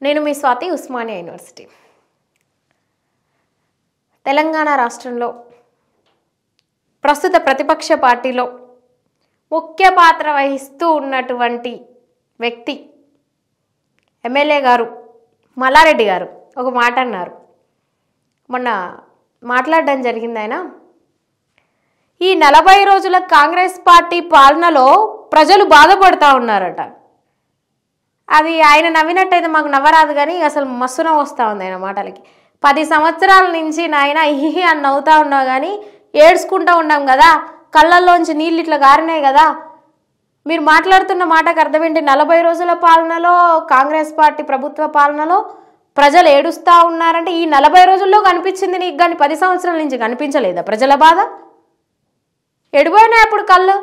నేను మీ స్వాతి ఉస్మానియా యూనివర్సిటీ. తెలంగాణ రాష్ట్రంలో ప్రస్తుత ప్రతిపక్ష పార్టీలో ముఖ్య పాత్ర వహిస్తూ ఉన్నటువంటి వ్యక్తి ఎమ్మెల్యే గారు మల్లారెడ్డి గారు ఒక మాట అన్నారు. మొన్న మాట్లాడడం జరిగింది. ఆయన ఈ 40 రోజుల కాంగ్రెస్ పార్టీ పాలనలో ప్రజలు బాధపడతా ఉన్నారట. అది ఆయన నవ్వినట్టయితే మాకు నవ్వరాదు, కానీ అసలు మస్తున వస్తూ ఉంది ఆయన మాటలకి. 10 సంవత్సరాల నుంచి నాయన ఇహి అని నవ్వుతూ ఉన్నావు, కానీ ఏడ్చుకుంటూ ఉన్నాం కదా, కళ్ళల్లోంచి నీళ్ళు ఇట్లా గారినాయి కదా. మీరు మాట్లాడుతున్న మాటకు అర్థం ఏంటి? 40 రోజుల పాలనలో కాంగ్రెస్ పార్టీ ప్రభుత్వ పాలనలో ప్రజలు ఏడుస్తూ ఉన్నారంటే ఈ 40 రోజుల్లో కనిపించింది నీకు, కానీ 10 సంవత్సరాల నుంచి కనిపించలేదా ప్రజల బాధ? ఎడిపోయినాయి అప్పుడు కళ్ళు.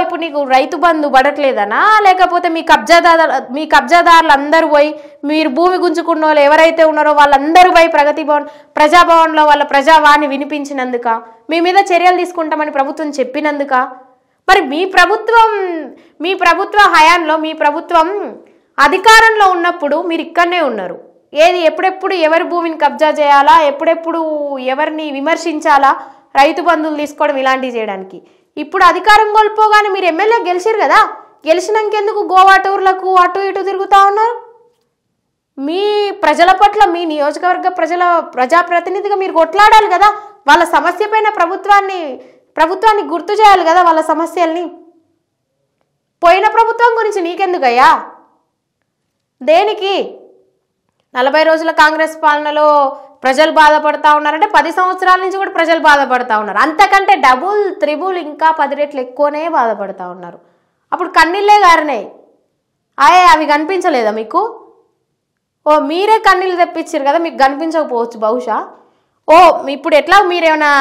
ఇప్పుడు నీకు రైతు బంధు పడట్లేదనా, లేకపోతే మీ కబ్జాదారులు అందరూ పోయి, మీరు భూమి గుంజుకున్న వాళ్ళు ఎవరైతే ఉన్నారో వాళ్ళందరూ పోయి ప్రజాభవన్లో వాళ్ళ ప్రజావాణి వినిపించినందుక, మీ మీద చర్యలు తీసుకుంటామని ప్రభుత్వం చెప్పినందుక? మరి మీ ప్రభుత్వ హయాంలో మీ ప్రభుత్వం అధికారంలో ఉన్నప్పుడు మీరు ఇక్కడనే ఉన్నారు. ఎప్పుడెప్పుడు ఎవరి భూమిని కబ్జా చేయాలా, ఎప్పుడెప్పుడు ఎవరిని విమర్శించాలా, రైతు బంధువులు తీసుకోవడం ఇలాంటివి చేయడానికి. ఇప్పుడు అధికారం కోల్పోగానే మీరు ఎమ్మెల్యే గెలిచారు కదా, గెలిచినాకెందుకు గోవా టూర్లకు అటు ఇటు తిరుగుతూ ఉన్నారు? మీ ప్రజల పట్ల, మీ నియోజకవర్గ ప్రజాప్రతినిధిగా మీరు కొట్లాడాలి కదా, వాళ్ళ సమస్య పైన ప్రభుత్వాన్ని గుర్తు చేయాలి కదా, వాళ్ళ సమస్యల్ని. పోయిన ప్రభుత్వం గురించి నీకెందుకయ్యా? దేనికి? 40 రోజుల కాంగ్రెస్ పాలనలో ప్రజలు బాధపడతా ఉన్నారంటే 10 సంవత్సరాల నుంచి కూడా ప్రజలు బాధపడతా ఉన్నారు. అంతకంటే డబుల్ త్రిబుల్ ఇంకా 10 రెట్లు ఎక్కువనే బాధపడతా ఉన్నారు. అప్పుడు కన్నీళ్ళే గారినాయి. అవి కనిపించలేదా మీకు? మీరే కన్నీళ్ళు తెప్పించారు కదా, మీకు కనిపించకపోవచ్చు బహుశా. ఇప్పుడు ఎట్లా మీరేమైనా,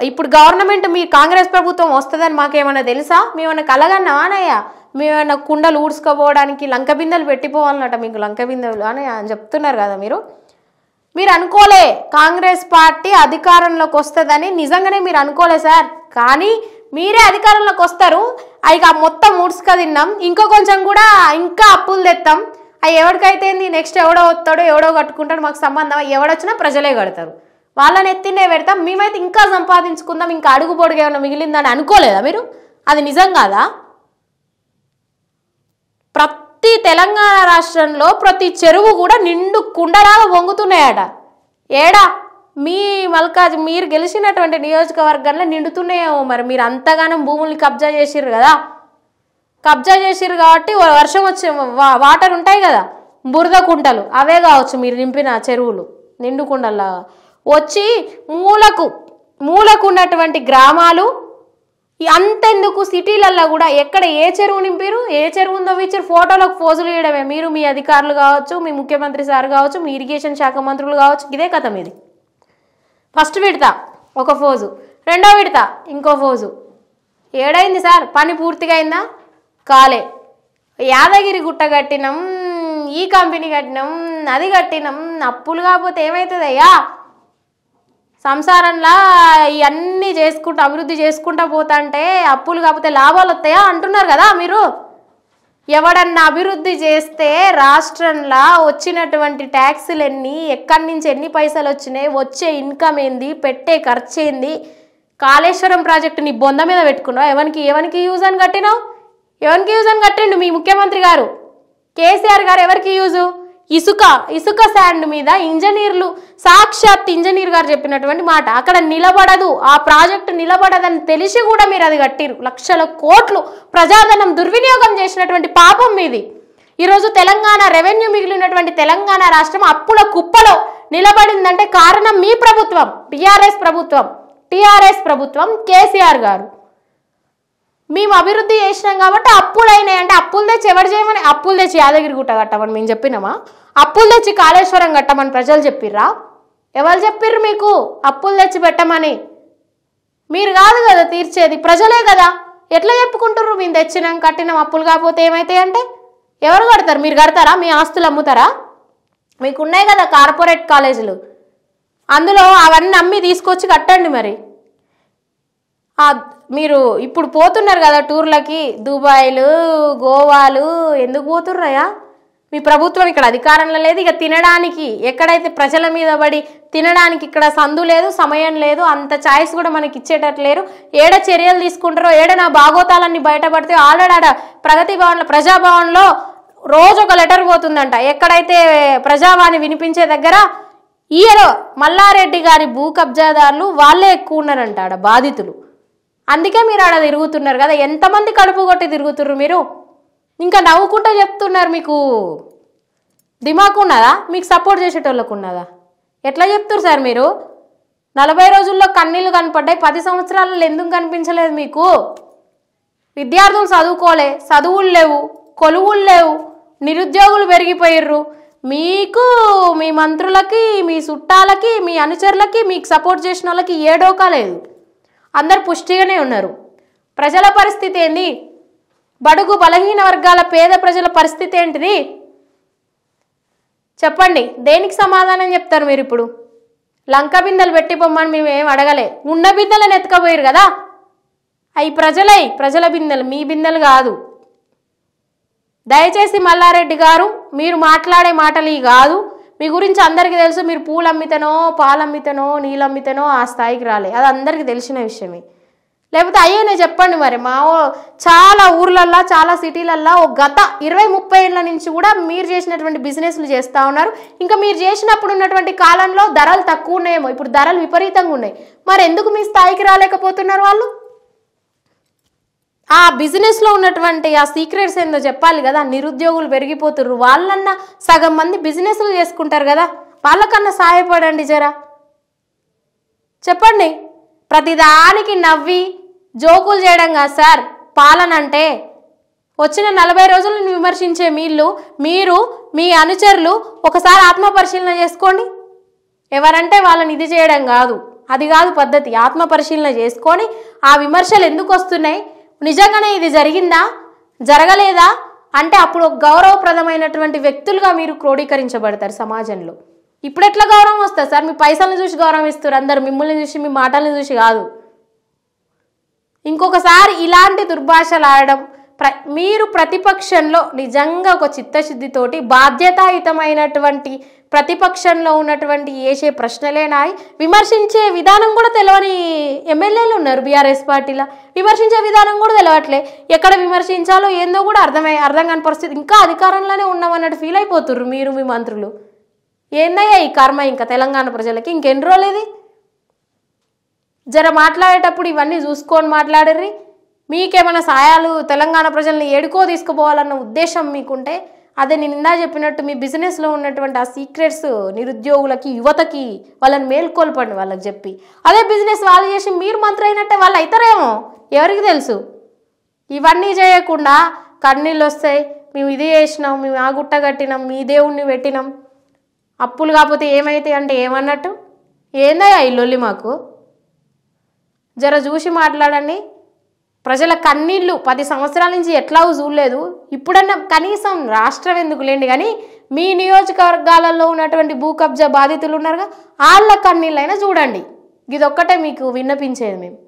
ఇప్పుడు గవర్నమెంట్ మీ కాంగ్రెస్ ప్రభుత్వం వస్తుందని మాకేమైనా తెలుసా? మేమన్నా కలగన్నావానయ్యా? మేమన్నా కుండలు ఊడ్చుకోపోవడానికి లంక బిందెలు పెట్టిపోవాలన్నట, మీకు లంక బిందెలు అని చెప్తున్నారు కదా. మీరు అనుకోలే కాంగ్రెస్ పార్టీ అధికారంలోకి వస్తుందని, నిజంగానే మీరు అనుకోలే సార్. కానీ మీరే అధికారంలోకి వస్తారు, ఇక మొత్తం ఊడ్చుక తిన్నాం, ఇంకో కొంచెం కూడా ఇంకా అప్పులు తెస్తాం, అవి ఎవరికైతే నెక్స్ట్ ఎవడో వస్తాడో ఎవడో కట్టుకుంటాడో మాకు సంబంధం, ఎవడొచ్చినా ప్రజలే కడతారు, వాళ్ళని ఎత్తినే పెడతాం, మేమైతే ఇంకా సంపాదించుకుందాం, ఇంకా అడుగు పొడుగు ఏమైనా మిగిలిందని అనుకోలేదా మీరు? అది నిజం కాదా? ప్రతి తెలంగాణ రాష్ట్రంలో ప్రతి చెరువు కూడా నిండు కుండలాగా వంగుతున్నాయట. మీరు గెలిచినటువంటి నియోజకవర్గంలో నిండుతున్నాయేమో. మరి మీరు అంతగానం భూముల్ని కబ్జా చేసిర్రు కదా, కబ్జా చేసిర్రు కాబట్టి వర్షం వచ్చే వాటర్ ఉంటాయి కదా, బురద కుంటలు, అవే కావచ్చు మీరు నింపిన చెరువులు నిండు కుండల్లాగా. వచ్చి మూలకు ఉన్నటువంటి గ్రామాలు అంతెందుకు, సిటీలల్లో కూడా ఎక్కడ ఏ చెరువు నింపారు, ఏ చెరువు ఉందో ఇచ్చారు, ఫోటోలకు ఫోజులు వేయడమే. మీరు, మీ అధికారులు కావచ్చు, మీ ముఖ్యమంత్రి సార్ కావచ్చు, మీ ఇరిగేషన్ శాఖ మంత్రులు కావచ్చు, ఇదే కథ మీది. ఫస్ట్ విడత ఒక ఫోజు, రెండో విడత ఇంకో ఫోజు. ఏడైంది సార్? పని పూర్తిగా అయిందా? కాలే. యాదగిరి గుట్ట కట్టినాం, ఈ కంపెనీ కట్టినాం, అది కట్టినాం, అప్పులు కాకపోతే ఏమవుతుందయ్యా? సంసారంలా ఇవన్నీ అభివృద్ధి చేసుకుంటా పోతా అంటే అప్పులు కాకపోతే లాభాలు వస్తాయా అంటున్నారు కదా మీరు. ఎవడన్నా అభివృద్ధి చేస్తే రాష్ట్రంలో వచ్చినటువంటి ట్యాక్సులు ఎన్ని, ఎక్కడి నుంచి ఎన్ని పైసలు వచ్చినాయి, వచ్చే ఇన్కమ్ ఏంది, పెట్టే ఖర్చు ఏంది? కాళేశ్వరం ప్రాజెక్టు నీ బొంద మీద పెట్టుకున్నావు, ఎవరికి యూజ్ అని కట్టినావు? ఎవరికి యూజ్ అని కట్టిండు మీ ముఖ్యమంత్రి గారు కేసీఆర్ గారు? ఎవరికి యూజు? ఇసుక శాండ్ మీద ఇంజనీర్లు, సాక్షాత్ ఇంజనీర్ గారు చెప్పినటువంటి మాట, అక్కడ నిలబడదు, ఆ ప్రాజెక్టు నిలబడదని తెలిసి కూడా మీరు అది కట్టిరు. లక్షల కోట్లు ప్రజాధనం దుర్వినియోగం చేసినటువంటి పాపం మీది. ఈరోజు తెలంగాణ రెవెన్యూ మిగిలినటువంటి తెలంగాణ రాష్ట్రం అప్పుల కుప్పలో నిలబడిందంటే కారణం మీ ప్రభుత్వం, టీఆర్ఎస్ ప్రభుత్వం, కేసీఆర్ గారు. మేము అభివృద్ధి చేసినాం కాబట్టి అప్పులు అయినాయి అంటే, అప్పులు తెచ్చి ఎవరు చేయమని? అప్పులు తెచ్చి యాదగిరి గుట్ట కట్టమని మేము చెప్పినామా? అప్పులు తెచ్చి కాళేశ్వరం కట్టమని ప్రజలు చెప్పిర్రా? ఎవరు చెప్పిర్రు మీకు అప్పులు తెచ్చి పెట్టమని? మీరు కాదు కదా తీర్చేది, ప్రజలే కదా. ఎట్లా చెప్పుకుంటారు మేము తెచ్చినాం కట్టినాం, అప్పులు కాకపోతే ఏమైతాయి అంటే? ఎవరు కడతారు? మీరు కడతారా? మీ ఆస్తులు అమ్ముతారా? మీకు ఉన్నాయి కదా కార్పొరేట్ కాలేజీలు, అందులో అవన్నీ అమ్మి తీసుకొచ్చి కట్టండి. మరి మీరు ఇప్పుడు పోతున్నారు కదా టూర్లకి, దుబాయ్లు, గోవాలు, ఎందుకు పోతుర్రయ్యా? మీ ప్రభుత్వం ఇక్కడ అధికారంలో లేదు. ఇక తినడానికి ఎక్కడైతే ప్రజల మీద పడి తినడానికి ఇక్కడ సందు లేదు, సమయం లేదు, అంత ఛాయిస్ కూడా మనకి ఇచ్చేటట్టు లేరు. ఏడ చర్యలు తీసుకుంటారో, ఏడ నా భాగోతాలన్నీ బయటపడితే ఆల్రెడీ ఆడ ప్రగతి భవన్లో ప్రజాభవన్లో రోజు ఒక లెటర్ పోతుందంట. ఎక్కడైతే ప్రజావాణి వినిపించే దగ్గర ఈయన మల్లారెడ్డి గారి భూ కబ్జాదారులు వాళ్ళే ఎక్కువ ఉన్నారంట ఆడ బాధితులు. అందుకే మీరు ఆడ తిరుగుతున్నారు కదా. ఎంతమంది కడుపు కొట్టి తిరుగుతున్నారు మీరు? ఇంకా నవ్వుకుంటూ చెప్తున్నారు. మీకు దిమాకు ఉన్నదా? మీకు సపోర్ట్ చేసేటోళ్ళకు ఉన్నదా? ఎట్లా చెప్తున్నారు సార్ మీరు? 40 రోజుల్లో కన్నీళ్ళు కనపడ్డాయి, 10 సంవత్సరాలలో ఎందుకు కనిపించలేదు మీకు? విద్యార్థులు చదువుకోలే, చదువులు లేవు, కొలువులు లేవు, నిరుద్యోగులు పెరిగిపోయిర్రు. మీకు, మీ మంత్రులకి, మీ చుట్టాలకి, మీ అనుచరులకి, మీకు సపోర్ట్ చేసిన వాళ్ళకి ఏ డోకా లేదు. అందరు పుష్టిగానే ఉన్నారు. ప్రజల పరిస్థితి ఏంది? బడుగు బలహీన వర్గాల పేద ప్రజల పరిస్థితి ఏంటిది చెప్పండి. దేనికి సమాధానం చెప్తారు మీరు? ఇప్పుడు లంక బిందెలు పెట్టి పొమ్మని మేము ఏం అడగలే. ఉన్న బిందెలను ఎత్తుకపోయారు కదా. అవి ప్రజల బిందెలు, మీ బిందెలు కాదు. దయచేసి మల్లారెడ్డి గారు, మీరు మాట్లాడే మాటలు ఇవి కాదు. మీ గురించి అందరికీ తెలుసు. మీరు పూలు అమ్మితేనో, పాలు అమ్మితేనో, నీళ్ళు అమ్మితేనో ఆ స్థాయికి రాలే. అది అందరికీ తెలిసిన విషయమే. లేకపోతే అయ్యేనే చెప్పండి మరి. చాలా ఊర్లల్లో, చాలా సిటీలల్లో గత 20-30 ఏళ్ళ నుంచి కూడా మీరు చేసినటువంటి బిజినెస్లు చేస్తూ ఉన్నారు. ఇంకా మీరు చేసినప్పుడు ఉన్నటువంటి కాలంలో ధరలు తక్కువ ఉన్నాయేమో, ఇప్పుడు ధరలు విపరీతంగా ఉన్నాయి. మరి ఎందుకు మీ స్థాయికి రాలేకపోతున్నారు వాళ్ళు? ఆ బిజినెస్లో ఉన్నటువంటి ఆ సీక్రెట్స్ ఏందో చెప్పాలి కదా. నిరుద్యోగులు పెరిగిపోతున్నారు. వాళ్ళన్నా సగం మంది బిజినెస్లు చేసుకుంటారు కదా, వాళ్ళకన్నా సహాయపడండి జరా. చెప్పండి. ప్రతిదానికి నవ్వి జోకులు చేయడం కాదు సార్ పాలన అంటే. వచ్చిన 40 రోజులను విమర్శించే మీరు మీ అనుచరులు ఒకసారి ఆత్మపరిశీలన చేసుకోండి. ఎవరంటే వాళ్ళని ఇది చేయడం కాదు, అది కాదు పద్ధతి. ఆత్మపరిశీలన చేసుకొని ఆ విమర్శలు ఎందుకు వస్తున్నాయి, నిజంగానే ఇది జరిగిందా, జరగలేదా అంటే అప్పుడు గౌరవప్రదమైనటువంటి వ్యక్తులుగా మీరు క్రోడీకరించబడతారు సమాజంలో. ఇప్పుడు ఎట్లా గౌరవం వస్తుంది సార్? మీ పైసలను చూసి గౌరవం ఇస్తారు అందరు, మిమ్మల్ని చూసి, మీ మాటలను చూసి కాదు. ఇంకొకసారి ఇలాంటి దుర్భాషలు ఆడడం, మీరు ప్రతిపక్షంలో నిజంగా ఒక చిత్తశుద్ధితోటి బాధ్యతాయుతమైనటువంటి ప్రతిపక్షంలో ఉన్నటువంటి ఏసే ప్రశ్నలేనాయి. విమర్శించే విధానం కూడా తెలియని ఎమ్మెల్యేలు ఉన్నారు బీఆర్ఎస్ పార్టీలో. విమర్శించే విధానం కూడా తెలియట్లే. ఎక్కడ విమర్శించాలో ఏందో కూడా అర్థం కాని పరిస్థితి. ఇంకా అధికారంలోనే ఉన్నామన్నట్టు ఫీల్ అయిపోతుర్రు మీరు, మీ మంత్రులు. ఏందయ్యా ఈ కర్మ ఇంకా తెలంగాణ ప్రజలకి? ఇంకెన్ని రోజులు ఇది? జర మాట్లాడేటప్పుడు ఇవన్నీ చూసుకొని మాట్లాడర్రి. మీకేమైనా సాయాలు తెలంగాణ ప్రజల్ని ఏడుకో తీసుకుపోవాలన్న ఉద్దేశం మీకుంటే అదే నేను ఇందా చెప్పినట్టు మీ బిజినెస్లో ఉన్నటువంటి ఆ సీక్రెట్స్ నిరుద్యోగులకి, యువతకి వాళ్ళని మేల్కొల్పండి వాళ్ళకి చెప్పి. అదే బిజినెస్ వాళ్ళు చేసి మీరు మంత్రి అయినట్టే వాళ్ళు అవుతారేమో, ఎవరికి తెలుసు. ఇవన్నీ చేయకుండా కన్నీళ్ళు వస్తాయి, మేము ఇది చేసినాం, మేము ఆ గుట్ట కట్టినాం, మీ దేవుణ్ణి పెట్టినాం, అప్పులు కాకపోతే ఏమైతాయి అంటే ఏమన్నట్టు. ఏందయ్యా ఈ లొల్లి మాకు? జర చూసి మాట్లాడండి. ప్రజల కన్నీళ్ళు 10 సంవత్సరాల నుంచి ఎట్లా చూడలేదు. ఇప్పుడన్నా కనీసం రాష్ట్రం ఎందుకు లేండి కానీ మీ నియోజకవర్గాలలో ఉన్నటువంటి భూ కబ్జా బాధితులు ఉన్నారుగా, వాళ్ళ కన్నీళ్ళైనా చూడండి. ఇదొక్కటే మీకు విన్నపించేది మేము.